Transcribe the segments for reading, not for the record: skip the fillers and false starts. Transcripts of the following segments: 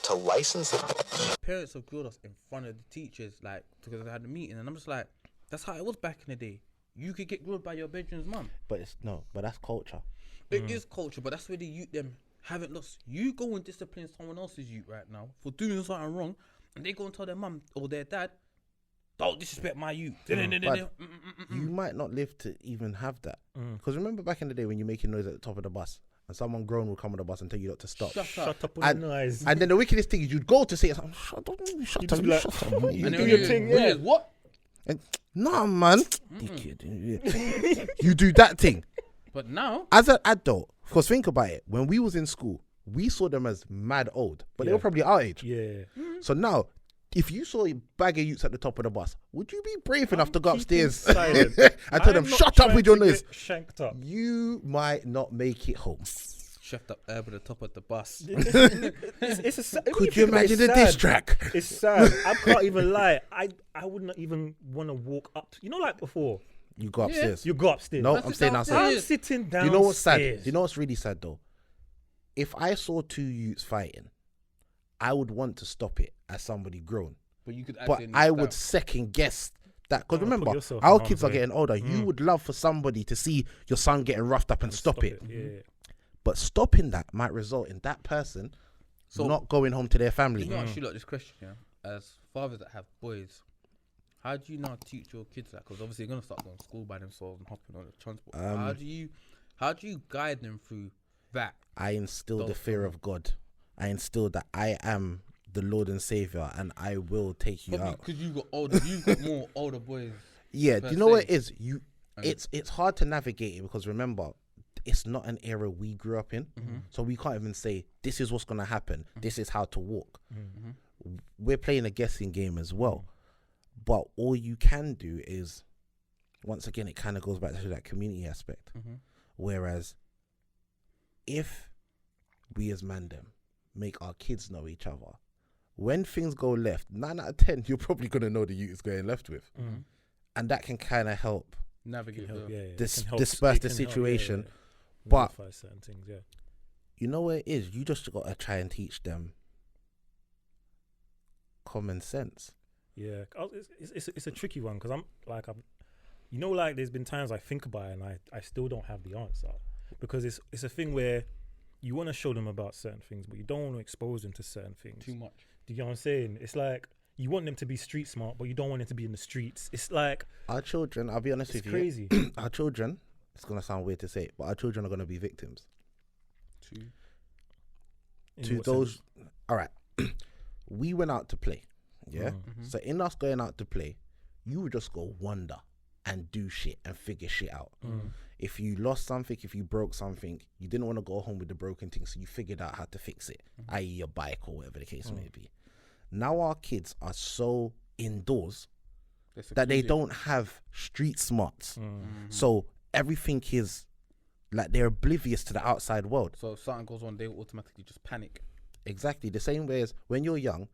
to license it. Parents have grilled us in front of the teachers, like, because I had a meeting, and I'm just like, that's how it was back in the day. You could get grilled by your bedroom's mum. But that's culture. It is culture, but that's where the youth them haven't lost. You go and discipline someone else's youth right now for doing something wrong, and they go and tell their mum or their dad, don't disrespect my youth. But you might not live to even have that. Because remember back in the day when you're making noise at the top of the bus and someone grown would come on the bus and tell you not to stop. Shut up. And then the wickedest thing is you'd go to say it, like, shut up. You And do then your thing. yeah. What? And, nah, man. Dickhead. You do that thing. But now, As an adult, because think about it, when we was in school, we saw them as mad old, but they were probably our age. Yeah. So now, if you saw a bag of youths at the top of the bus, would you be brave enough to go upstairs silent. and tell them, shut up with your noise? Shanked up. You might not make it home. chefed up herb at the top of the bus. Could you imagine the diss track? It's sad. I can't even lie. I would not even want to walk up. You know, like before. You go upstairs. You go upstairs. No, I'm staying outside. I'm sitting down. You know what's sad? You know what's really sad though? If I saw two youths fighting, I would want to stop it as somebody grown. But you could. But I would second guess that, because remember, yourself our in kids are harm's way. getting older. You would love for somebody to see your son getting roughed up and stop it. Yeah. But stopping that might result in that person not going home to their family. You know, actually, like this question, yeah. As fathers that have boys, how do you now teach your kids that? Because obviously, they're gonna start going to school by themselves and hopping on the transport. How do you guide them through that? I instill the fear of God. I instill that I am the Lord and Savior, and I will take you out. Because you've got more older boys. Yeah, do you know what it is? It's hard to navigate it, because remember, it's not an era we grew up in, so we can't even say this is what's gonna happen. This is how to walk. We're playing a guessing game as well, but all you can do is, once again, it kind of goes back to that community aspect. Whereas, if we as mandem make our kids know each other, when things go left, 9 out of 10, you're probably gonna know the youth is going left with, and that can kind of help Navigate, disperse the situation. But certain things, you know what it is? You just gotta try and teach them common sense. Yeah, it's a tricky one, because you know, like there's been times I think about it and I still don't have the answer, because it's a thing where you want to show them about certain things, but you don't want to expose them to certain things too much. Do you know what I'm saying? It's like you want them to be street smart, but you don't want them to be in the streets. It's like our children, I'll be honest with you, crazy. Our children, it's gonna sound weird to say it, but our children are gonna be victims to those. All right, we went out to play, so in us going out to play, you would just go wander and do shit and figure shit out. If you lost something, if you broke something, you didn't want to go home with the broken thing, so you figured out how to fix it, i.e. your bike or whatever the case may be. Now our kids are so indoors that they don't have street smarts. So everything is like they're oblivious to the outside world. So if something goes on, they automatically just panic. Exactly. The same way as when you're young,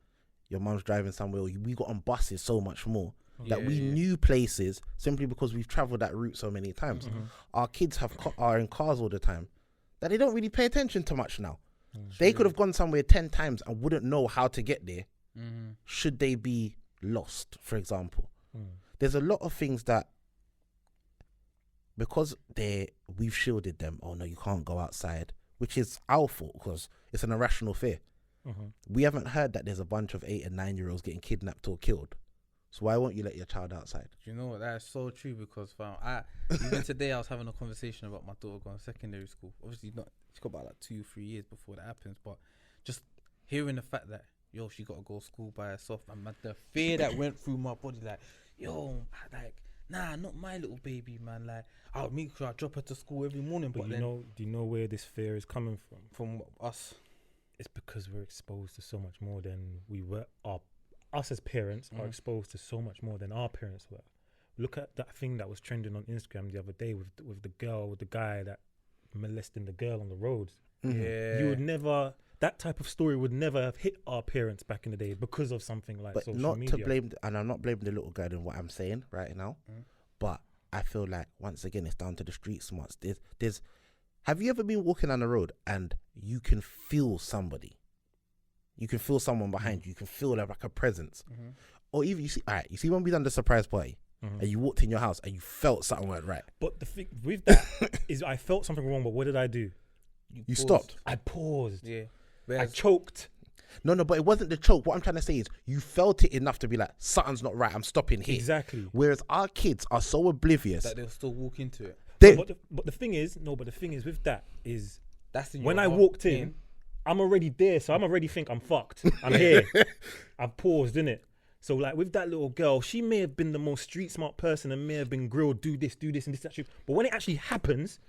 your mum's driving somewhere, we got on buses so much more. That we knew places simply because we've traveled that route so many times. Our kids are in cars all the time that they don't really pay attention to much now. They could have gone somewhere 10 times and wouldn't know how to get there should they be lost, for example. There's a lot of things that, because we've shielded them, oh no, you can't go outside, which is our fault because it's an irrational fear. We haven't heard that there's a bunch of 8 and 9-year-olds getting kidnapped or killed. So why won't you let your child outside? Do you know what? That's so true, because even today I was having a conversation about my daughter going to secondary school. Obviously not, she got about like 2-3 years before that happens, but just hearing the fact that, yo, she got to go to school by herself, and the fear that went through my body, like, yo, like, nah, not my little baby, man. Like, I'll make sure I drop her to school every morning. But do you know where this fear is coming from? From us. It's because we're exposed to so much more than we were. Us as parents are exposed to so much more than our parents were. Look at that thing that was trending on Instagram the other day with the guy that molesting the girl on the road. Yeah, you would never. That type of story would never have hit our parents back in the day because of something like social media. But not to blame, and I'm not blaming the little guy in what I'm saying right now, but I feel like once again it's down to the street smarts. Have you ever been walking down the road and you can feel somebody? You can feel someone behind you. You can feel like a presence. Or even you see when we done the surprise party and you walked in your house and you felt something weren't right. But the thing with that is I felt something wrong, but what did I do? You stopped. I paused. Yeah. I Whereas, choked. No, but it wasn't the choke. What I'm trying to say is you felt it enough to be like, something's not right. I'm stopping here. Exactly. Whereas our kids are so oblivious. that they'll still walk into it. But the thing is with that is That's in when your I heart, walked in, I'm already there, so I'm already think I'm fucked. I'm here. I've paused, innit? So like with that little girl, she may have been the most street smart person and may have been grilled, do this and this, that. But when it actually happens,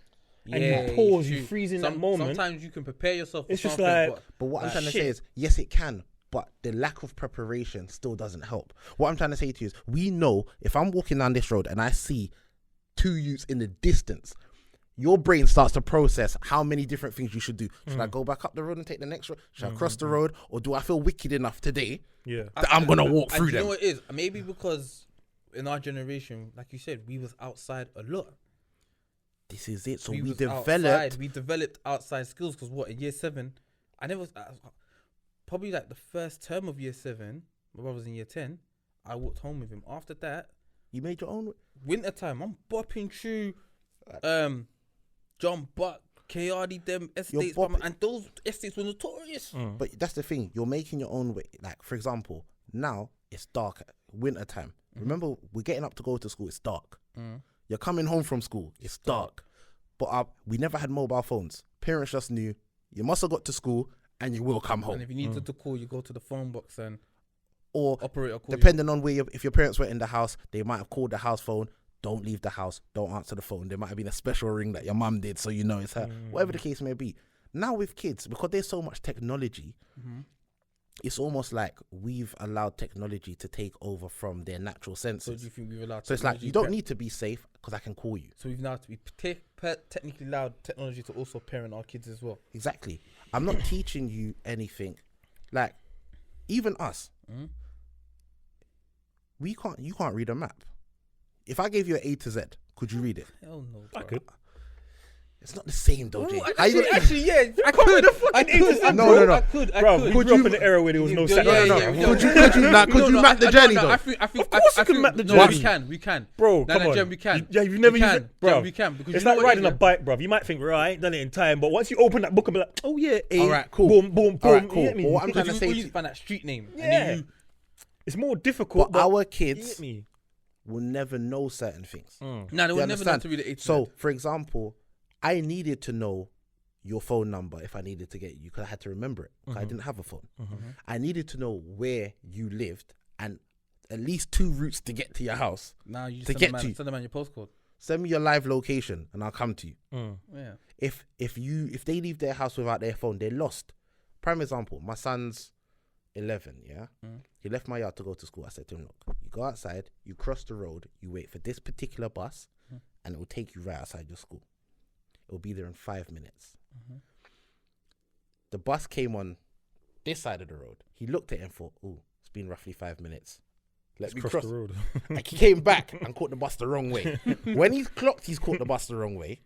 and you pause, you freeze in that moment. Sometimes you can prepare yourself. It's for just something, like, But what I'm trying to shit. say is, yes, it can, but the lack of preparation still doesn't help. What I'm trying to say to you is, we know if I'm walking down this road and I see 2 youths in the distance, your brain starts to process how many different things you should do. Should I go back up the road and take the next road? Should I cross the road? Or do I feel wicked enough today that I'm going to walk through You them? know what it is? Maybe because in our generation, like you said, we was outside a lot. This is it. So We we was developed. outside. We developed outside skills because what in year 7, probably like the first term of year 7. My brother was in year 10. I walked home with him. After that, You made your own. winter time, I'm bopping through, John Buck, KRD, them estates, bopping. and those estates were notorious. But that's the thing. You're making your own way. Like, for example, now it's dark, winter time. Remember, we're getting up to go to school. It's dark. You're coming home from school. It's dark. But we never had mobile phones. Parents just knew you must have got to school and you will come And home. if you needed to call, you go to the phone box and Or operator call depending on where if your parents were in the house, they might have called the house phone. Don't leave the house. Don't answer the phone. There might have been a special ring that your mum did, so you know it's her. Whatever the case may be. Now with kids, because there's so much technology, it's almost like we've allowed technology to take over from their natural So do senses. you think we've allowed? So it's like technology you don't pre- need to be safe because I can call you. So we've now technically allowed technology to also parent our kids as well. Exactly. I'm not teaching you anything. Like, even us, you can't read a map. If I gave you an A to Z, could you read it? Hell no. I bro. could. It's not the same though, Jay. Ooh, How you actually, gonna- yeah, I could. I could. No. I could. Bro, we grew up in the era where there was no satellite. Could you map the journey though? I think. Of course you can map the No, journey. we can. Bro, No, come no, on. Jem, we can. You've never We used can. it, bro. Jem, we can, because It's you know like what it riding is, a bike, bro. You might think, right, I ain't done it in time, but once you open that book and be like, oh yeah, A, All right, cool. boom, boom, boom. All right, cool. You get me? But what I'm Because trying to you say need to to find that street name. Yeah. And then It's more difficult. but our you kids get me? will never know certain things. no, they Do you will never know understand? to read the A to So, Z. for example, I needed to know your phone number if I needed to get you because I had to remember it because I didn't have a phone. I needed to know where you lived and at least 2 routes to get to your house. Now you to just get to you. send the man your postcode. Send me your live location and I'll come to you. Yeah. If they leave their house without their phone, they're lost. Prime example, my son's 11, yeah? He left my yard to go to school. I said to him, look, you go outside, you cross the road, you wait for this particular bus, and it will take you right outside your school. It will be there in 5 minutes. The bus came on this side of the road. He looked at it and thought, oh, it's been roughly 5 minutes. Let me cross the road. Like he came back and caught the bus the wrong way. When he's clocked, he's caught the bus the wrong way.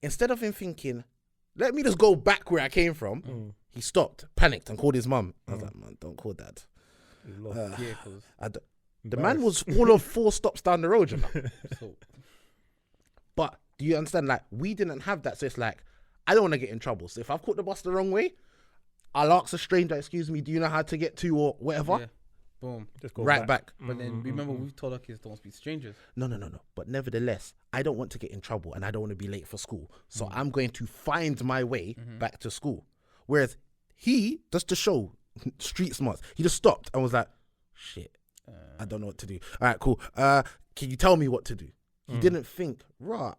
Instead of him thinking, let me just go back where I came from, he stopped, panicked, and called his mum. I was like, man, don't call dad. Yeah, because The man was all of 4 stops down the road, you know. so But do you understand? Like, we didn't have that. So it's like, I don't want to get in trouble. So if I've caught the bus the wrong way, I'll ask a stranger, excuse me, do you know how to get to or whatever? yeah, boom. Just go Right back. But then remember, we've told our kids don't speak to strangers. No. But nevertheless, I don't want to get in trouble and I don't want to be late for school. So I'm going to find my way back to school. Whereas he, just to show street smarts, he just stopped and was like, shit, I don't know what to do. All right, cool. Can you tell me what to do? He didn't think, right,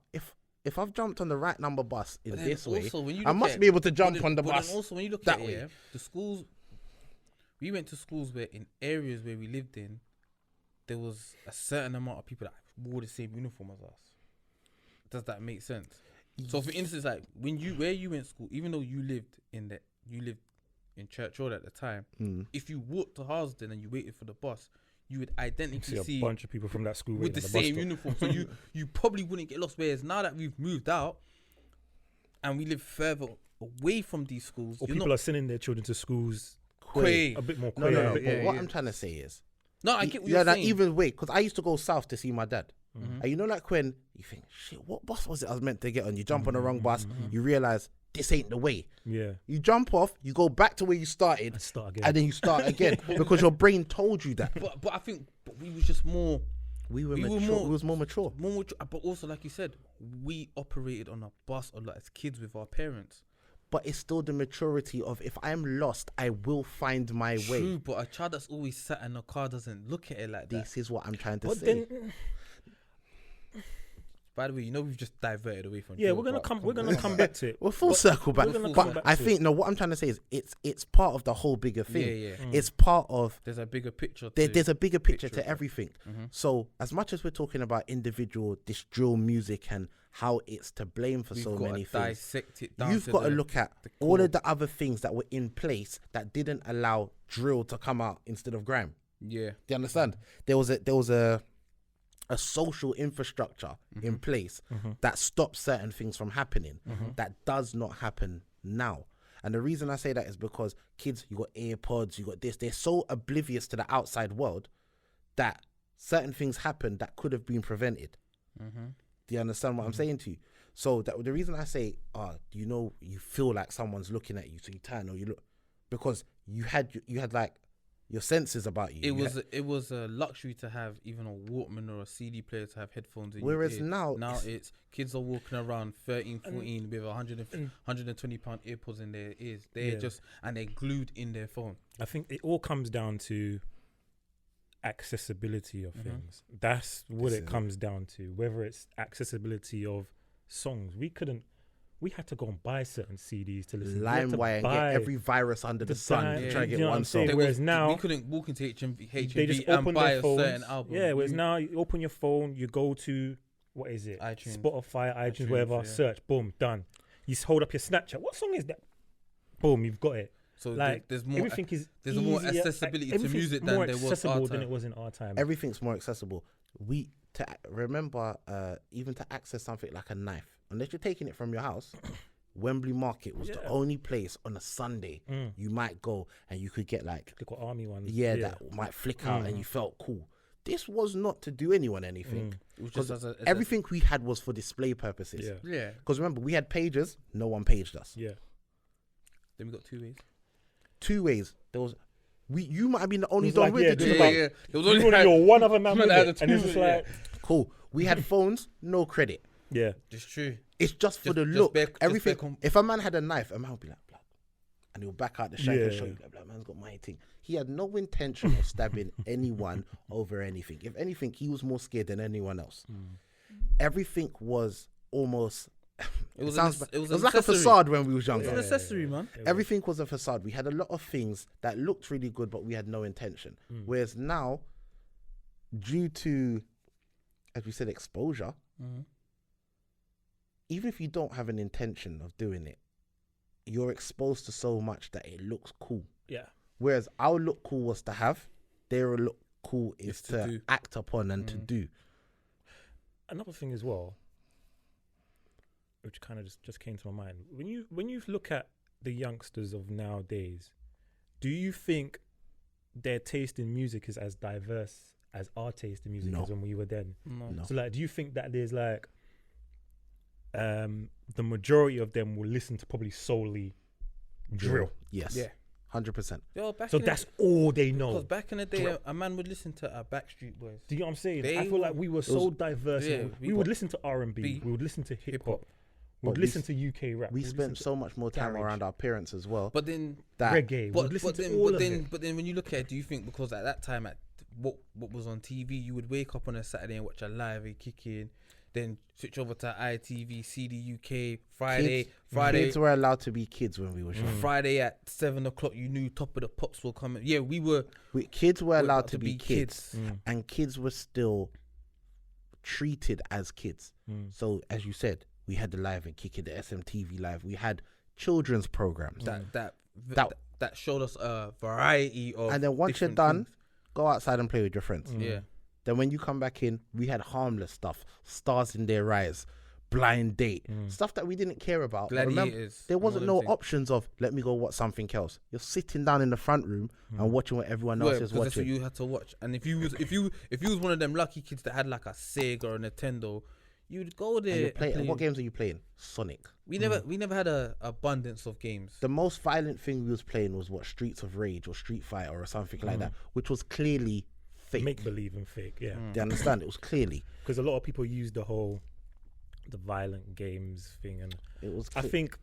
if I've jumped on the right number bus in But then this way, also, when you I look must at- be able to but jump then- on the but bus then also, when you look that at it, way. yeah, the schools, we went to schools where in areas where we lived in, there was a certain amount of people that wore the same uniform as us. Does that make sense? So, for instance, like where you went to school, even though you lived in Church Road at the time, if you walked to Harsden and you waited for the bus, you would identically See a bunch of people from that school with the waiting at same bus stop. uniform. So you probably wouldn't get lost. Whereas now that we've moved out, and we live further away from these schools. Or You're people not are sending their children to schools Quay. a bit more No, quay, no, a no. bit But more- what I'm trying to say is, No, I get what yeah, you're that saying. even way, because I used to go south to see my dad. And you know, like when you think, shit, what bus was it I was meant to get on? You jump on the wrong bus, you realize this ain't the way. Yeah. You jump off, you go back to where you started, And start again. and then you start again because your brain told you that. But I think we was just more We were We were mature. more- We was more mature. but also like you said, we operated on a bus a lot as kids with our parents. But it's still the maturity of, if I'm lost, I will find my way. True, but a child that's always sat in a car doesn't look at it like that. This is what I'm trying to But say. then, By the way, you know we've just diverted away from. yeah, Joe, we're gonna but come. We're gonna come back to it. We're full But circle back. we're gonna But come back I to think, no, what I'm trying to say is it's part of the whole bigger thing. Yeah. It's part of, There's a bigger picture. there's a bigger picture picture to of it. everything. So as much as we're talking about individual, this drill music and how it's to blame for We've so got many to things, dissect it down. you've got to the- look at the all core. of the other things that were in place that didn't allow drill to come out instead of grime. Yeah. Do you understand? There was a social infrastructure in place that stops certain things from happening that does not happen now. And the reason I say that is because kids, you got AirPods, you got this, they're so oblivious to the outside world that certain things happen that could have been prevented. Do you understand what I'm saying to you? So that the reason I say, you feel like someone's looking at you, so you turn or you look, because you had like your senses about you. It was a luxury to have even a Walkman or a CD player to have headphones in Whereas your ear. now now it's- it's kids are walking around 13, 14 with 120 pound earpods in their ears. They're and they're glued in their phone. I think it all comes down to accessibility of things. That's what it comes down to. Whether it's accessibility of songs, we had to go and buy certain CDs to listen. We had to LimeWire and get buy every virus under the sun dime, to try and you get know what one I'm saying? song. Whereas now we couldn't walk into HMV they just and open buy their a phones. certain album. Yeah, whereas now you open your phone, you go to what is it? iTunes. Spotify, iTunes, iTunes, whatever. yeah. Search, boom, done. You hold up your Snapchat. What song is that? Boom, you've got it. So Like there's more. everything is there's more easier, accessibility to everything's music than more there was accessible our than time. it was in our time. Everything's more accessible. Remember, even to access something like a knife, unless you're taking it from your house, Wembley Market was the Yeah. only place on a Sunday you might go and you could get like, Look what army ones. that might flick out and you felt cool. This was not to do anyone anything. It was just Because as a everything we had was for display purposes. Yeah. Yeah. Because remember, we had pages, no one paged us. Yeah. Then we got 2 ways. 2 ways. There was, you might have been the only was dog like, with yeah, the dude, two. like- There was You only only know one other man man with had it, a and it's two, just yeah. like, Cool. We had phones, no credit. yeah. Just true. It's just for Just- the just look. bare- just Everything. bare If a man had a knife, a man would be like, blood. And he'll back out the shank and Yeah. show you, like, man's got my thing. He had no intention of stabbing anyone over anything. If anything, he was more scared than anyone else. Everything was almost. It was sounds an- bad. it was It was an like a accessory. facade when we was It's younger. an accessory, man. Everything was a facade. We had a lot of things that looked really good, but we had no intention. Whereas now, due to, as we said, exposure, even if you don't have an intention of doing it, you're exposed to so much that it looks cool. Yeah. Whereas our look cool was to have, their look cool is It's to to do. act upon and to do. Another thing as well, which kind of just came to my mind, when you look at the youngsters of nowadays, do you think their taste in music is as diverse as our taste in music No. is when we were then? No. So like, do you think that there's like the majority of them will listen to probably solely drill? Yes. Yeah. 100%. Yo, back So in that's all they because know. back in the day, Drill. a man would listen to Backstreet Boys. Do you know what I'm saying? They I feel like we were so diverse. yeah, we we would got listen to R&B. beat, We would listen to hip hip-hop. hop. We would But listen to UK rap. We would spent listen to so much more time garage. around our parents as well. But then, that reggae. We would listen to all of it. but then when you look at it, do you think because at that time, at what was on TV, you would wake up on a Saturday and watch a live kick in, then switch over to ITV, CD UK, Friday, Kids were allowed to be kids when we were young. Friday at 7 o'clock. You knew Top of the Pops will come. Yeah, we were. Kids were allowed about to be kids, and kids were still treated as kids. So, as you said, we had the live and kick it, the SMTV live. We had children's programs. That showed us a variety of. And then once you're different done, things. go outside and play with your friends. Yeah. Then when you come back in, we had harmless stuff, stars in their eyes, blind date, stuff that we didn't care about. But remember, Gladiators. there and wasn't all no them things. options of let me go watch something else. You're sitting down in the front room and watching what everyone else is Because that's what watching. you had to watch. And if you was one of them lucky kids that had like a Sega or a Nintendo, you'd go And there. you're and playing, play. what games are you playing? Sonic. We never had a abundance of games. The most violent thing we was playing was what, Streets of Rage or Street Fighter or something like that, which was clearly fake. Make believe and fake, yeah. Do you understand? It was clearly. Because a lot of people use the violent games thing, and It was. I think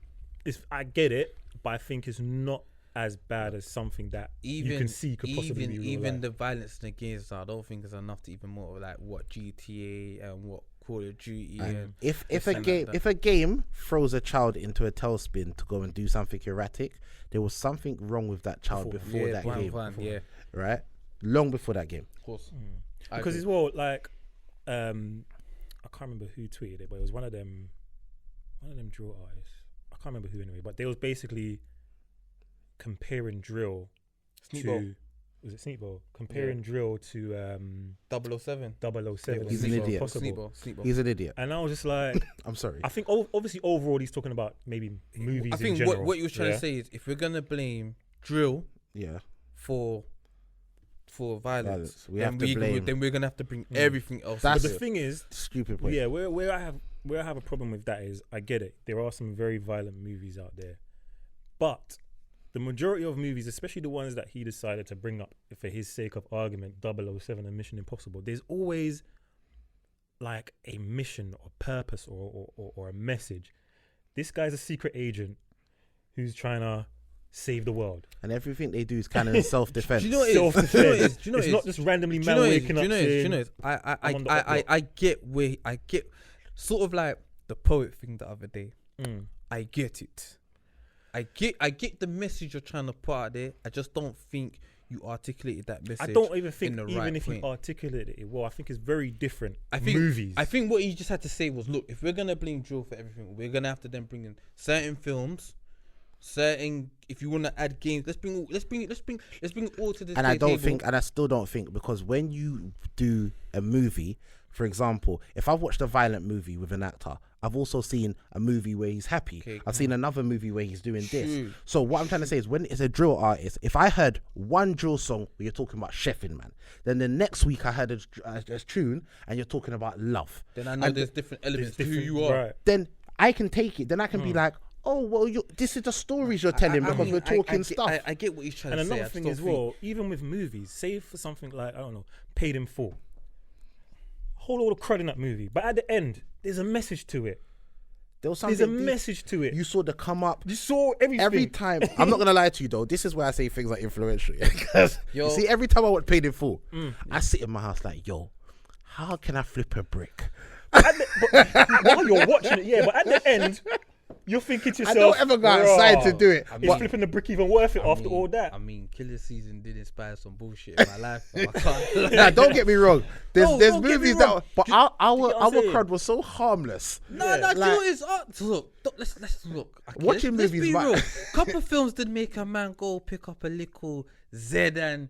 I get it, but I think it's not as bad as something that you can see could possibly be real even life. the violence in the games, I don't think is enough to even more like what GTA and what Call of Duty. And If this a and game that. if a game throws a child into a tailspin to go and do something erratic, there was something wrong with that child before that game, yeah, right? Long before that game. of course. Because as well, like, I can't remember who tweeted it, but it was one of them drill artists. I can't remember who anyway, but they was basically comparing drill Sneakball. was it Sneakball? Comparing drill to 007. 007. He's an idiot. Sneakball. He's an idiot. And I was just like, I'm sorry. I think obviously overall he's talking about maybe movies I in think general. what you was trying to say is if we're gonna blame drill Yeah. for violence, We have to blame. then we're gonna have to bring everything else. That's But into the it. thing is, Stupid point. yeah, where I have a problem with that is I get it. There are some very violent movies out there, but the majority of movies, especially the ones that he decided to bring up for his sake of argument, 007 and Mission Impossible, there's always like a mission or purpose or a message. This guy's a secret agent who's trying to save the world. And everything they do is kind of in self-defense. Do you know what it is? Self-defense. Do you know what it is? Do you know what It's it not is? just randomly Do man you know what it is? waking Do up you know what it is? Do you saying, know what it is? I'm on the up block. I get sort of like the poet thing the other day. I get it. I get the message you're trying to put out there. I just don't think you articulated that message. I don't even think in the even right if point. he articulated it well, I think it's very different. I think movies. I think what he just had to say was, look, if we're gonna blame drill for everything, we're gonna have to then bring in certain films, if you want to add games, let's bring all to this. And I don't table. think, and I still don't think, because when you do a movie, for example, if I've watched a violent movie with an actor, I've also seen a movie where he's happy. Okay, I've seen another movie where he's doing this. True. So what I'm trying to say is, when it's a drill artist, if I heard one drill song where you're talking about chefing, man, then the next week I heard a tune and you're talking about love, Then I know And there's different elements to who different- you are. right. then I can take it. Then I can be like, oh, well, this is the stories you're telling because we're talking stuff. I get what he's trying And to say. another thing as well, even with movies, say for something like, I don't know, Paid in Full. Whole lot of crud in that movie, but at the end, there's a message to it. There was There's something a deep. message to it. You saw the come up. You saw everything. Every time, I'm not gonna lie to you though. This is where I say things like influential. Because Yo. you see, every time I watch Paid in Full, I sit in my house like, yo, how can I flip a brick? But while you're watching it, yeah, but at the end, you're thinking to I yourself, don't ever go outside to "Bruh, do it. Is flipping the brick even worth it after all that? I mean, Killer Season did inspire some bullshit in my life. Fam. I can't Nah, don't get me wrong. There's No, there's don't get me movies wrong. that, but you our get what I'm saying? crowd was so harmless. No, Yeah. do you know Like- what it is? Look, let's look. Okay, Watching let's movies, be man. real. Couple films did make a man go pick up a little Z and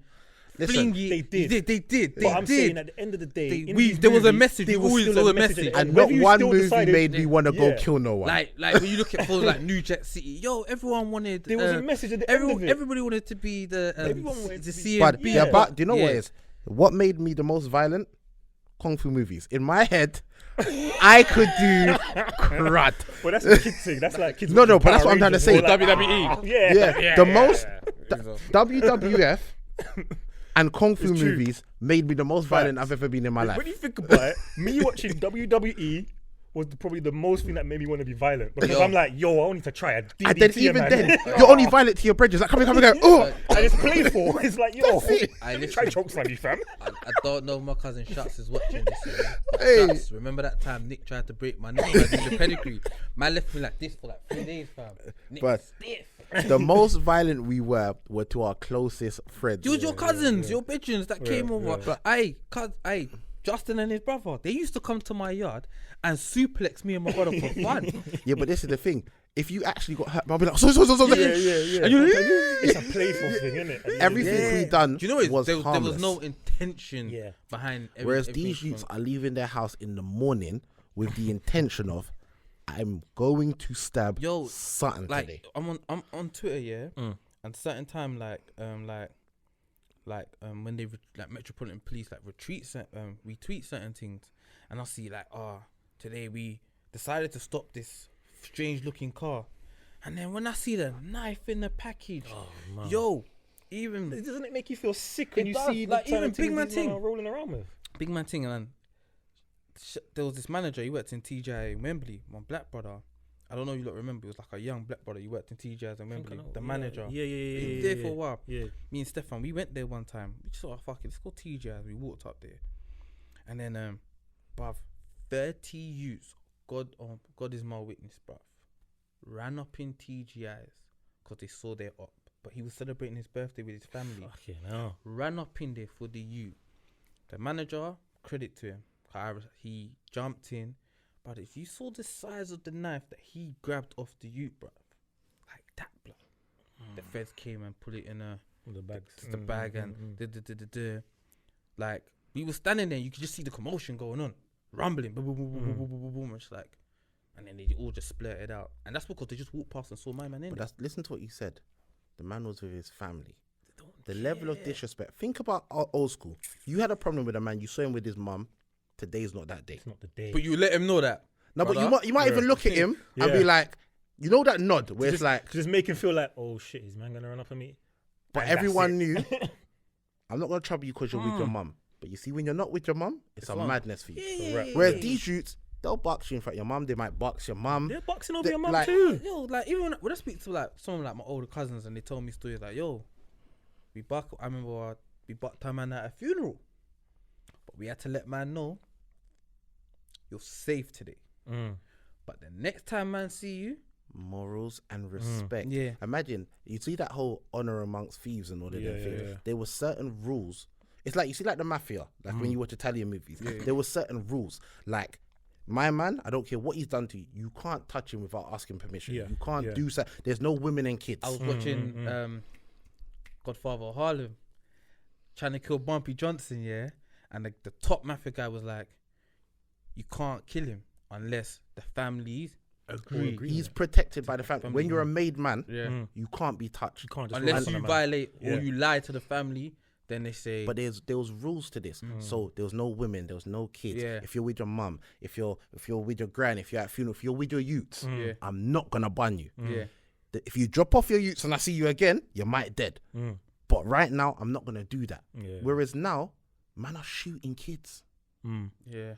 Listen, fling it. they did. They did. But I'm saying at the end of the day, in these there was a movies, message. there You was always still saw a at the message. end. and Whether not you one still movie decided- made me want to go Yeah. kill no one. Like when you look at films like New Jack City, yo, everyone wanted. There was a message at the end of it. Everybody wanted to be the Everyone wanted the to CMB. be- But Yeah. but do you know what Yeah. is? What made me the most violent? Kung Fu movies. In my head, I could do crud. Well, that's a kid thing. That's like kids. No, watching but that's Power what I'm trying to Rangers say. or like, WWE. Yeah. The most WWF and Kung Fu It's true. movies made me the most violent Facts. I've ever been in my life. When you think about it, me watching WWE was probably the most thing that made me want to be violent because Yo. I'm like, yo, I need to try a DDT, And then even man. then, you're only violent to your bridges. Like, come here, oh! And it's playful. It's like, yo, I try listen. choke slam you, fam. I don't know if my cousin Shuts is watching this. You know? But Hey. Shuts, remember that time Nick tried to break my neck by doing the pedigree? Man left me like this for like 3 days, fam. Nick But- stiff. The most violent we were to our closest friends. It was your cousins, your bitches that came Yeah, over. yeah. Justin and his brother, they used to come to my yard and suplex me and my brother for fun. Yeah, but this is the thing. If you actually got hurt, I'll be like, so. Yeah. And you- It's a playful thing, isn't it? Everything we done Do you know what? was There was harmless. no intention Yeah. behind. Whereas everything these youths from- are leaving their house in the morning with the intention of, I'm going to stab Yo, something like today. I'm on Twitter, yeah, and certain time like when they like Metropolitan Police like retweet certain things, and I'll see like today we decided to stop this strange looking car, and then when I see the knife in the package, yo, even Doesn't it make you feel sick when It you does, see like, the even big man these men thing. are rolling around with? big man thing, and there was this manager. He worked in TGI in Wembley. My black brother. I don't know if you lot remember. It was like a young black brother. He worked in TGI's in Wembley. The manager. Yeah. He was there for a while. Yeah. Me and Stefan, we went there one time. We just thought, fuck it, let's go TGI's. We walked up there, and then bruv, 30 youths. God is my witness, bruv. Ran up in TGI's because they saw their op. But he was celebrating his birthday with his family. Fucking hell. Ran up in there for the youth. The manager, credit to him. He jumped in. But if you saw the size of the knife that he grabbed off the youth, bruv, like that, blood. The feds came and put it in The bags. the bag and like we were standing there. You could just see the commotion going on, rumbling, boom, boom, boom, boom, boom, boom, boom, boom, and just like, and then they all just splurted out, and that's because they just walked past and saw my man in. But listen to what you said. The man was with his family. The level of disrespect. Think about old school. You had a problem with a man. You saw him with his mum. Today's not that day. It's not the day. But you let him know that. No, brother. but you might even look at him and be like, you know that nod where it's like, just make him feel like, oh shit, is man gonna run up on me? but And everyone that's knew. I'm not gonna trouble you because you're with your mum. But you see, when you're not with your mum, it's a fun. madness for you. Yeah. Whereas these youths, they'll box you in front of your mum. They might box your mum. They're boxing over They- your mum like- too. Yo, like even when I speak to like some of like my older cousins and they tell me stories like, yo, I remember we bucked a man at a funeral, but we had to let man know you're safe today. But the next time man see you, Morals and respect. Yeah. Imagine, you see that whole honor amongst thieves and all of Yeah, them things. yeah. There were certain rules. It's like, you see like the mafia, like when you watch Italian movies. There were certain rules. Like, my man, I don't care what he's done to you, you can't touch him without asking permission. Yeah, You can't yeah. do so. There's no women and kids. I was watching Godfather of Harlem, trying to kill Bumpy Johnson, yeah, and the top mafia guy was like, you can't kill him unless the families agree. He's protected by the family. When you're a made man, Yeah. you can't be touched. You can't just Unless run up on you a man. violate Yeah. or you lie to the family, then they say. But there was rules to this. So there was no women, there was no kids. Yeah. If you're with your mum, if you're with your gran, if you're at a funeral, if you're with your youths, Yeah. I'm not gonna bun you. Yeah. If you drop off your youths and I see you again, you might dead. But right now, I'm not gonna do that. Yeah. Whereas now, man are shooting kids. Yeah.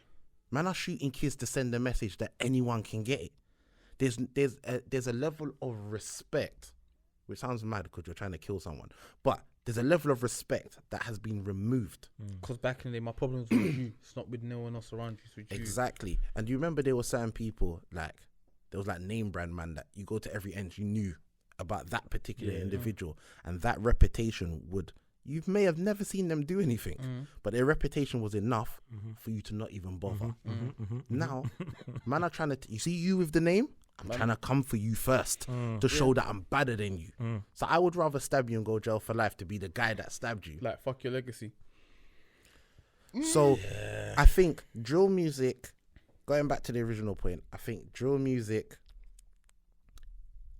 Man are shooting kids to send a message that anyone can get it. There's a level of respect, which sounds mad because you're trying to kill someone, but there's a level of respect that has been removed. Because back in the day, my problems were with you. It's not with no one else around you. It's with you. Exactly. And do you remember there were certain people, like, there was like name brand man that you go to every end, you knew about that particular individual, and that reputation you may have never seen them do anything, but their reputation was enough for you to not even bother. Now, man are trying to, you see you with the name, I'm trying to come for you first to show that I'm badder than you. So I would rather stab you and go jail for life to be the guy that stabbed you. Like, fuck your legacy. So I think drill music, going back to the original point, I think drill music,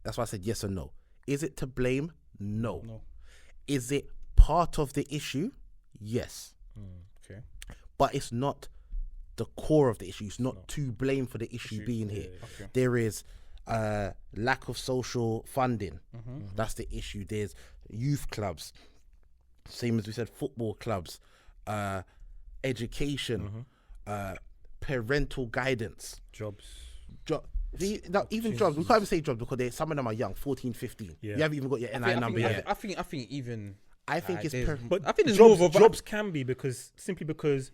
that's why I said yes or no. Is it to blame? No. Is it part of the issue? Yes. Okay. But it's not the core of the issue. It's not to blame for the issue being here. Okay. There is lack of social funding. That's the issue. There's youth clubs, same as we said, football clubs, education, parental guidance, Jobs. even jobs. We can't even say jobs because some of them are young, 14, 15. Yeah. You haven't even got your NI number yet. I think even. I think it's there's- per- But I think there's jobs, more of a- jobs can be simply because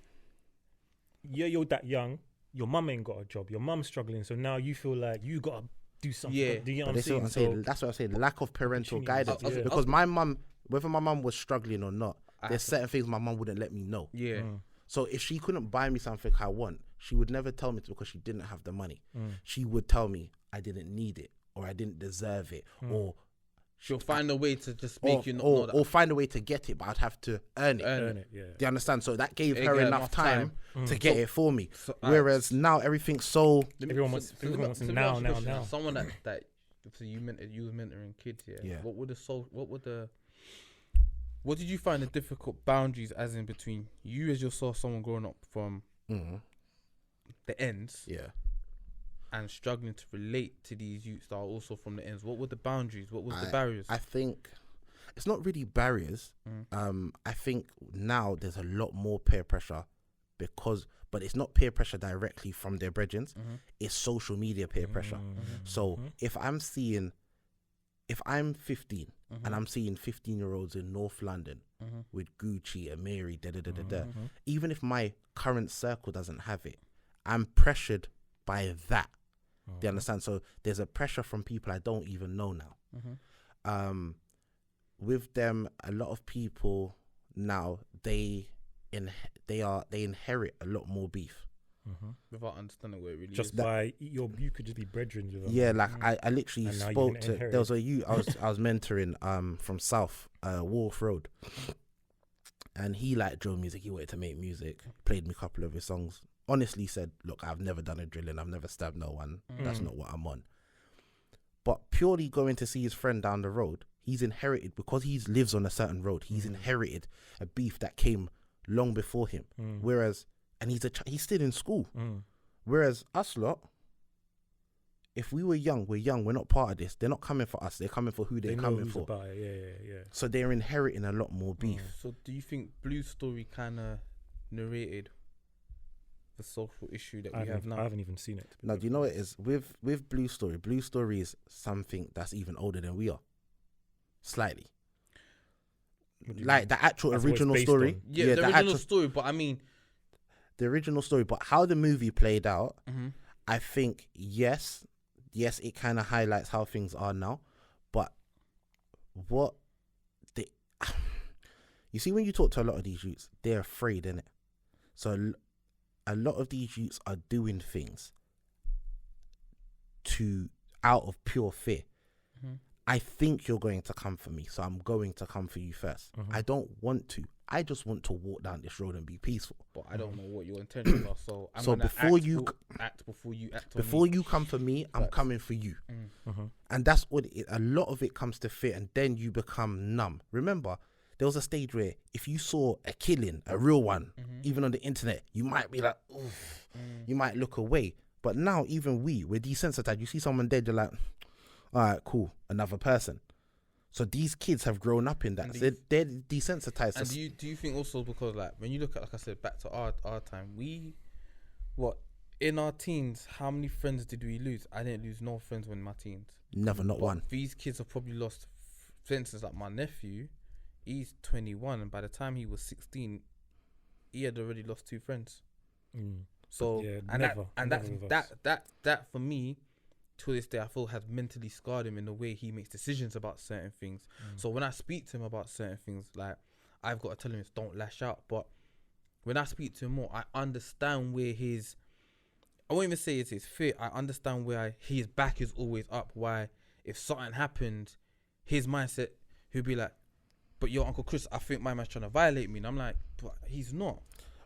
you're that young, your mum ain't got a job, your mum's struggling, so now you feel like you gotta do something. Yeah. Do you know But what this is what I'm I'm saying? saying. That's what I'm saying. Lack of parental Opportunities. guidance. Yeah. Because my mum, whether my mum was struggling or not, there's certain things my mum wouldn't let me know. Yeah. So if she couldn't buy me something I want, she would never tell me because she didn't have the money. She would tell me I didn't need it or I didn't deserve it or She'll find a way to just make you not know that. or find a way to get it, but I'd have to earn it. Earn it, yeah. Do you understand? So that gave It her gave enough time to get it for me. So, Whereas now everything's so. Everyone wants now. Someone that so you was mentoring kids here. Yeah. What did you find the difficult boundaries as in between you as you saw someone growing up from the ends, and struggling to relate to these youths that are also from the ends? What were the boundaries? What was the barriers? I think it's not really barriers. I think now there's a lot more peer pressure but it's not peer pressure directly from their brethren. It's social media peer pressure. So if I'm 15 and I'm seeing 15-year-olds in North London with Gucci and Mary, even if my current circle doesn't have it, I'm pressured by that. Do you understand? So there's a pressure from people I don't even know now. With them, a lot of people now, they inherit a lot more beef. Without understanding where it really just is. by you could just be brethren with them. Yeah, like I literally spoke to, there was a youth I was mentoring from South Wharf Road, and he liked drill music. He wanted to make music, played me a couple of his songs. Honestly said, look, I've never done a drilling, I've never stabbed no one, that's not what I'm on. But purely going to see his friend down the road, he's inherited, because he lives on a certain road, he's inherited a beef that came long before him. Whereas, and he's still in school. Whereas us lot, if we were young, we're not part of this. They're not coming for us, they're coming for who they're coming for. Yeah. So they're inheriting a lot more beef. So do you think Blue's story kind of narrated the social issue that we have now? I haven't even seen it. Now, do you know what it is? With Blue Story is something that's even older than we are. Slightly. Like the actual original story. Yeah, the original story, but I mean... The original story, but how the movie played out, I think, yes, it kind of highlights how things are now, but you see, when you talk to a lot of these youths, they're afraid, innit? So a lot of these youths are doing things out of pure fear. I think you're going to come for me, so I'm going to come for you first. I don't want to. I just want to walk down this road and be peaceful. But I don't know what your intentions are, so I'm gonna before you come for me, I'm coming for you. And that's what it is. A lot of it comes to fear, and then you become numb. Remember, there was a stage where if you saw a killing, a real one, even on the internet, you might be like, oof, you might look away. But now, even we're desensitized. You see someone dead, you're like, all right, cool, another person. So these kids have grown up in that. And they're desensitized. And do you think also, because like when you look at, like I said, back to our time, in our teens, how many friends did we lose? I didn't lose no friends when my teens. Never, not one. These kids have probably lost, for instance, like my nephew, he's 21, and by the time he was 16, he had already lost 2 friends. So that for me, to this day, I feel has mentally scarred him in the way he makes decisions about certain things. So when I speak to him about certain things, like I've got to tell him don't lash out. But when I speak to him more, I understand where I won't even say it's his fear. I understand where his back is always up. Why, if something happened, his mindset, he'll be like, but your Uncle Chris, I think my man's trying to violate me. And I'm like, but he's not.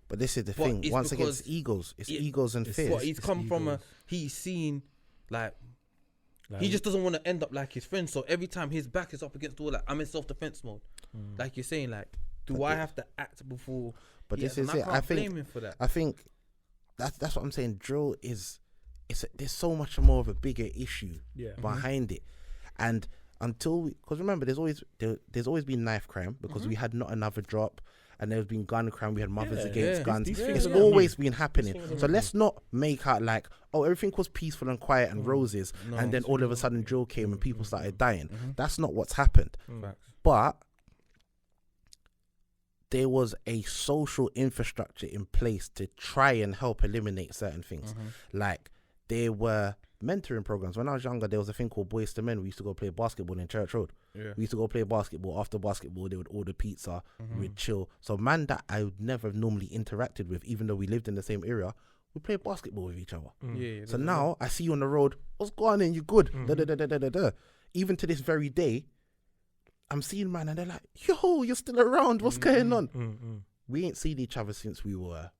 But this is the thing. Once again, it's egos. It's egos and fears. He's come from he's seen, like he just doesn't want to end up like his friends. So every time his back is up against the wall, like I'm in self-defense mode. Like you're saying, like, I have to act before? But this is it. I think for that. I think that's what I'm saying. Drill is there's so much more of a bigger issue behind it, and because remember, there's always been knife crime because we had not another drop. And there's been gun crime. We had mothers against guns. It's always been happening. So let's not make out like, oh, everything was peaceful and quiet and roses, and then all of a sudden drill came and people started dying. That's not what's happened. But there was a social infrastructure in place to try and help eliminate certain things. Like there were mentoring programs. When I was younger, there was a thing called Boys to Men. We used to go play basketball in Church Road. We used to go play basketball. After basketball, they would order pizza. We'd chill. So man that I would never have normally interacted with, even though we lived in the same area, we play basketball with each other. So now I see you on the road. What's going on? You good? Even to this very day, I'm seeing man, and they're like, "Yo, you're still around? What's going on?" We ain't seen each other since we were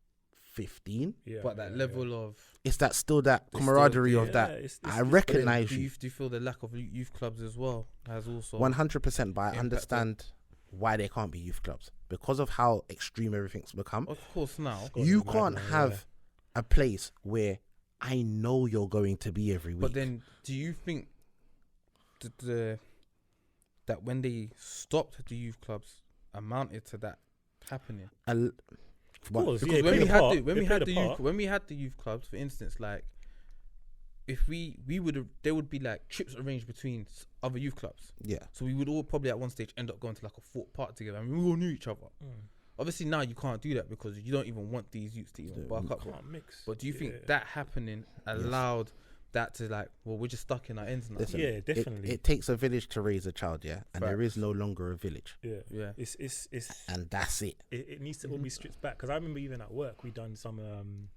15. Yeah, But that level of It's that still that camaraderie of that. I recognize do you you feel the lack of youth clubs as well has also 100%, but I impacted. understand why they can't be youth clubs because of how extreme everything's become. Of course, now. You can't have a place where I know you're going to be every week. But then, do you think that when they stopped the youth clubs, amounted to that happening? Of course, Because yeah, when we had when we had the youth clubs, for instance, like if we would have, there would be like trips arranged between other youth clubs. Yeah. So we would all probably at one stage end up going to like a Fort Park together. I mean, we all knew each other. Obviously now you can't do that because you don't even want these youths to even bark up. Can't mix. But do you think that happening allowed that to like, well, we're just stuck in our ends now? Listen, Yeah, definitely. It takes a village to raise a child, yeah, and there is Facts. no longer a village, Yeah. It's and that's it. it needs to all be stripped back, because I remember even at work we done something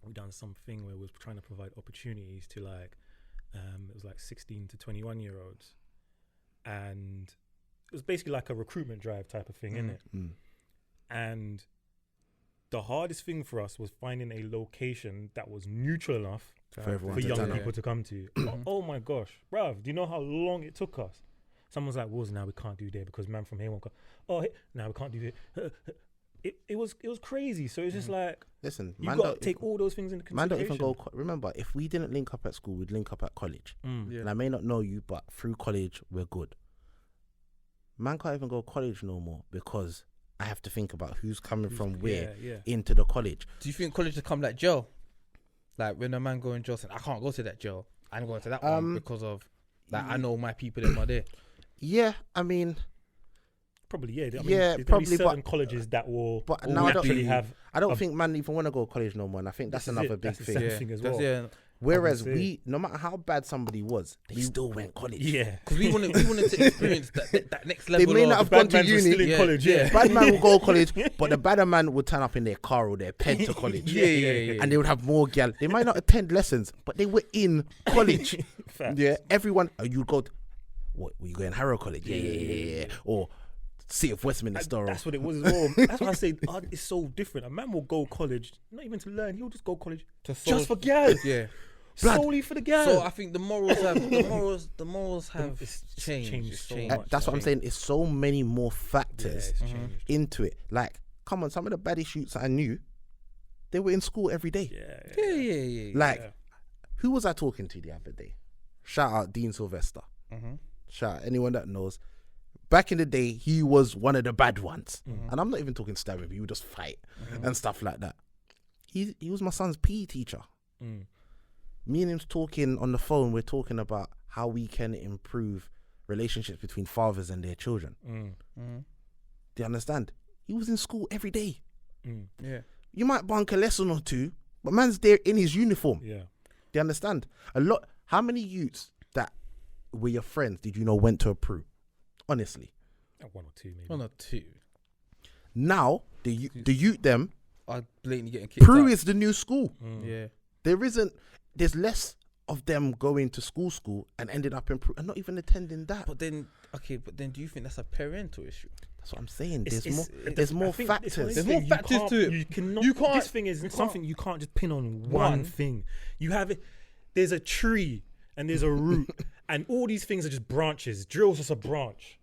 where we was trying to provide opportunities to like it was like 16 to 21 year olds, and it was basically like a recruitment drive type of thing, innit? And the hardest thing for us was finding a location that was neutral enough For everyone for to young turn up. people to come to. Oh my gosh, bruv, do you know how long it took us? Someone's like, "Wolves, now we can't do there because man from here won't come." Oh, now we can't do it. It was crazy. So it's just like, Listen, you man, got to don't, take all those things into man don't consideration. even go. Remember, if we didn't link up at school, we'd link up at college. Yeah. And I may not know you, but through college, we're good. Man can't even go college no more because I have to think about who's coming from where into the college. Do you think college has come like jail? Like when a man go in jail saying, I can't go to that jail, I'm going to that one because of like I know my people that are there. Yeah, I mean, Probably, yeah. I mean, Yeah, there's gonna be probably, certain colleges that will but now I don't naturally have. I don't think man even want to go to college no more, and I think that's This is another it. big That's the thing. second thing as well. Yeah, Whereas I was gonna we, no matter how bad somebody was, they still went college. Yeah. because we wanted to experience that next level. may not have gone to Bad man's were uni. still in college, Yeah. Bad man will go to college, but the badder man would turn up in their car or their pen to college. Yeah. And they would have more gal. They might not attend lessons, but they were in college. Facts. Yeah, everyone. You go. What were you going Harrow College? Yeah. Or City of Westminster. That's what it was as well. That's why I say it's so different. A man will go college, not even to learn. He'll just go college just for girls. Yeah. Solely for the girls. So I think the morals have It's changed. so Changed. much. That's what I'm saying. It's so many more Yeah, factors it's changed. into it. Like, come on, some of the baddie shoots I knew, they were in school every day. Yeah. Like, who was I talking to the other day? Shout out Dean Sylvester. Shout out anyone that knows. Back in the day, he was one of the bad ones. And I'm not even talking stabbing, he would just fight and stuff like that. He was my son's PE teacher. Me and him's talking on the phone, we're talking about how we can improve relationships between fathers and their children. Do you understand? He was in school every day. Yeah. You might bunk a lesson or two, but man's there in his uniform. Yeah. Do you understand? How many youths that were your friends did you know went to a Peru? Honestly. One or two, maybe. One or two. Now, the youth them, Are blatantly getting kicked Peru out. is the new school. Yeah. There's less of them going to school and ending up in Peru and not even attending that. But then do you think that's a parental issue? That's what I'm saying. There's I more think factors. There's more factors to it. You cannot. You can't- This thing is something you can't just pin on one thing. You have it. There's a tree and there's a root, and all these things are just branches. Drill's just a branch.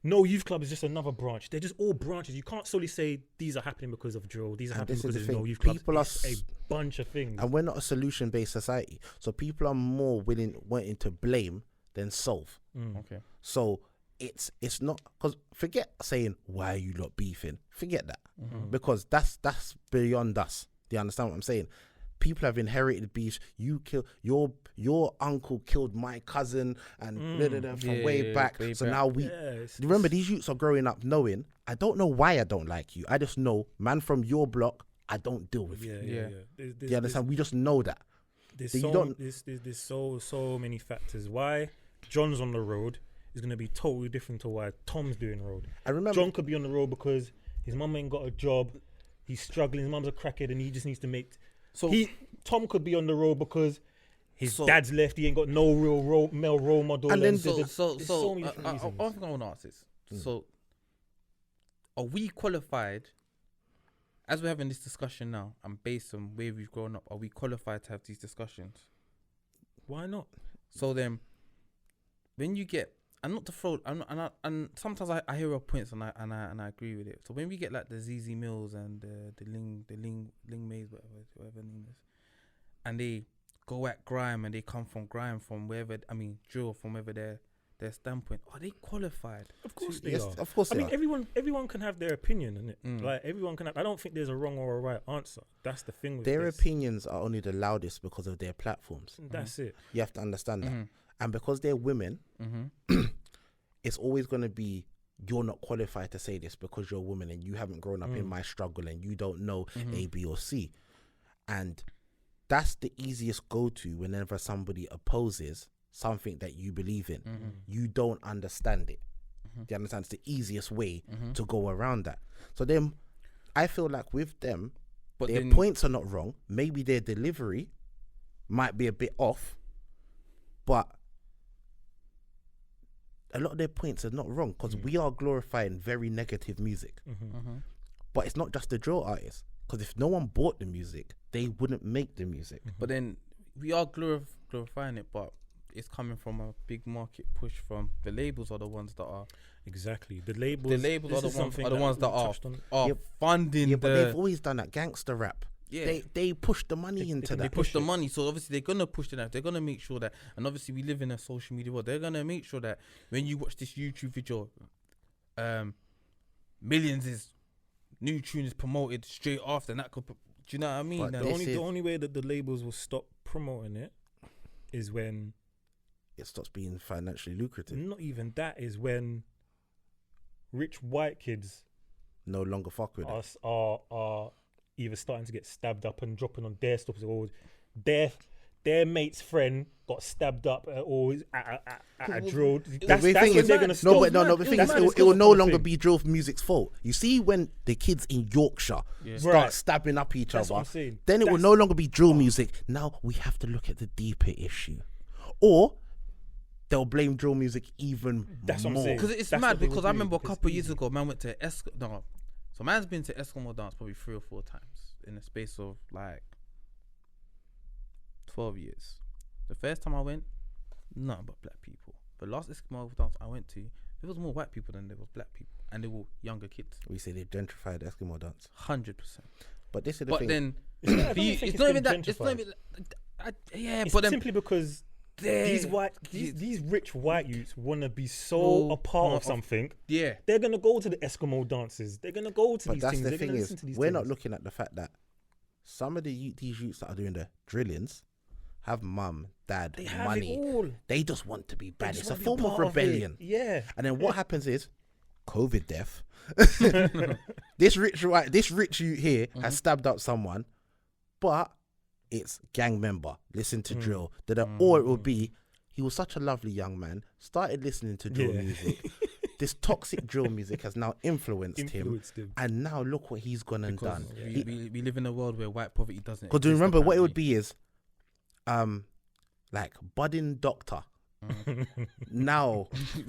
No youth club is just another branch. They're just all branches. You can't solely say these are happening because of drill. These are happening this is because the there's no thing. youth club. People are It's a bunch of things. And we're not a solution-based society. So people are more wanting to blame than solve. Okay. So it's not, because forget saying, why are you lot beefing? Forget that. Because that's beyond us. Do you understand what I'm saying? People have inherited beefs. You kill your uncle killed my cousin and from way back. So now we remember these youths are growing up knowing, I don't know why I don't like you. I just know, man, from your block, I don't deal with you. Yeah. Do you understand? We just know that. There's So you so don't- there's so many factors. Why John's on the road is going to be totally different to why Tom's doing road. I remember John could be on the road because his mum ain't got a job. He's struggling. His mum's a crackhead, and he just needs to make. So Tom could be on the road because his So- dad's left. He ain't got no real male role model. And then there's So so many different reasons. I think I want to ask this. So, are we qualified, as we're having this discussion now, and based on where we've grown up, are we qualified to have these discussions? Why not? So then, when you get, and not to throw, and sometimes I hear your points and I agree with it. So when we get like the ZZ Mills and the Ling Mays, whatever name is, and they go at grime and they come from grime from wherever, drill from wherever their standpoint, are they qualified? Of course they Yes, are. of course I they mean, are. everyone can have their opinion, innit? Like everyone can have. I don't think there's a wrong or a right answer. That's the thing with Their this. opinions are only the loudest because of their platforms. That's it. You have to understand that. And because they're women, it's always going to be, you're not qualified to say this because you're a woman and you haven't grown up in my struggle and you don't know A, B, or C. And that's the easiest go-to whenever somebody opposes something that you believe in. You don't understand it. Do you understand? It's the easiest way to go around that. So then I feel like with them, But their then, points are not wrong. Maybe their delivery might be a bit off, but a lot of their points are not wrong because we are glorifying very negative music. But it's not just the drill artists, because if no one bought the music, they wouldn't make the music. but then we are glorifying it, but it's coming from a big market push from the labels are the ones that are Exactly. The labels. the labels this are the is ones something are the ones that we are touched on. are funding Yeah, but the they've always done that gangster rap. Yeah. They push the money into can that. they push the money, so obviously they're gonna push it out. They're gonna make sure that, and obviously we live in a social media world. They're gonna make sure that when you watch this YouTube video, Millions is new tune is promoted straight after, and that could. Do you know what I mean? But And this The is- only way that the labels will stop promoting it is when, It stops being financially lucrative. not even that, is when rich white kids No longer fuck with it. are either starting to get stabbed up and dropping on their stops, or their mate's friend got stabbed up or is at a drill. That's The when thing is, they're gonna no, stop. but no, mad. the It thing was is, mad. it It's will because no of the longer thing. be drill music's fault. You see, when the kids in Yorkshire start Right. stabbing up each That's what other, I'm saying. then it will no longer be drill music. Now we have to look at the deeper issue, or they'll blame drill music even That's what I'm more. saying. because it's That's mad what they because will I do. remember a It's couple of years easy. ago, man went to so man's been to Eskimo dance probably 3 or 4 times in the space of like 12 years. The first time I went, nothing but black people. The last Eskimo dance I went to, there was more white people than there was black people, and they were younger kids. We say they've gentrified Eskimo dance, 100%. but this is the But thing. then I don't the- think it's it's not been even that. It's not gentrified. even. Yeah, It's but then simply because these rich white youths want to be so a part of something. yeah. They're gonna go to the Eskimo dances. They're gonna go to But these that's things. the They're thing gonna is, listen to these we're things. not looking at the fact that some of these youths that are doing the drillings have mum, dad, They have money. it all. They just want to be They bad. just It's a wanna be form of part it. rebellion. Yeah. And then what happens is, COVID death. this rich youth here has stabbed up someone, but it's gang member. Listen to drill. Or it will be, he was such a lovely young man, started listening to drill Yeah. music. This toxic drill music has now influenced him, Influenced him. and now look what he's gone and Because done. we live in a world where white poverty doesn't. Because do you exist, remember what it would apparently. be is, like budding doctor, now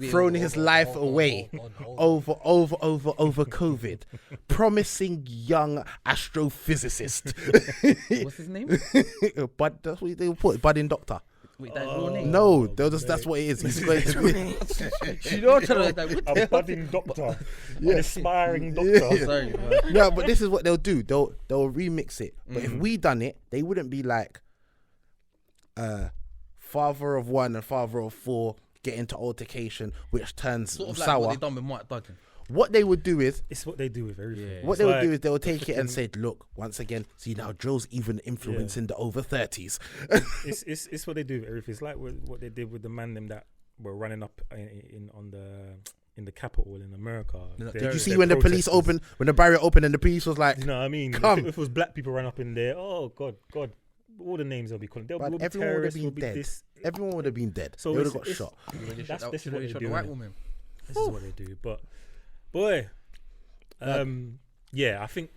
thrown his life away over COVID, promising young astrophysicist. What's his name? But that's what they put, budding doctor. Wait, that's real name. No, that's what it is. He's going to be. You know what I'm trying to like. A budding doctor, an aspiring doctor. Sorry, man. No, but this is what they'll do. They'll remix it. But if we done it, they wouldn't be like, father of 1 and father of 4 get into altercation, which turns Sort of like sour. what they done with Mark Duggan. What they would do is, It's what they do with everything. Yeah. what It's they would like do is they'll take it and say, look, once again, see now drill's even influencing the over 30s. it's what they do with everything. It's like what they did with the man them that were running up in the Capitol in America. Did you see when the police opened, when the barrier opened and the police was like, You know what I mean? Come. If it was black people run up in there, oh God, all the names they'll be calling. They'll but be everyone would have terrorists, been will be dead. this. Everyone would have been dead. So they would have it's- got it's- shot. This is what they Shot do. the white woman. This is what they do. But boy, yeah, I think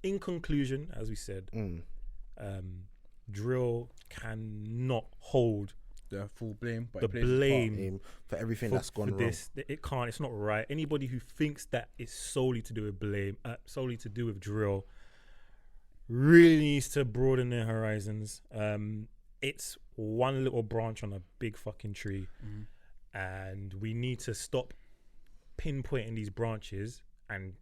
in conclusion, as we said, Mm. drill cannot hold The full blame, but the it plays its part. blame For everything that's gone for wrong. this. It can't. It's not right. Anybody who thinks that it's solely to do with blame, solely to do with drill, really needs to broaden their horizons. It's one little branch on a big fucking tree, and we need to stop pinpointing these branches and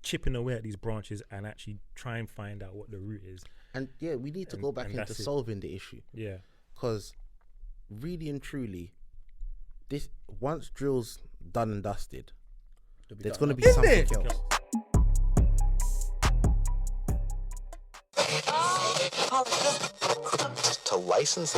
chipping away at these branches and actually try and find out what the root is. And yeah, we need to go back and into that's it. solving the issue. Yeah. Because really and truly, this once drill's done and dusted, there's going to be something else. To license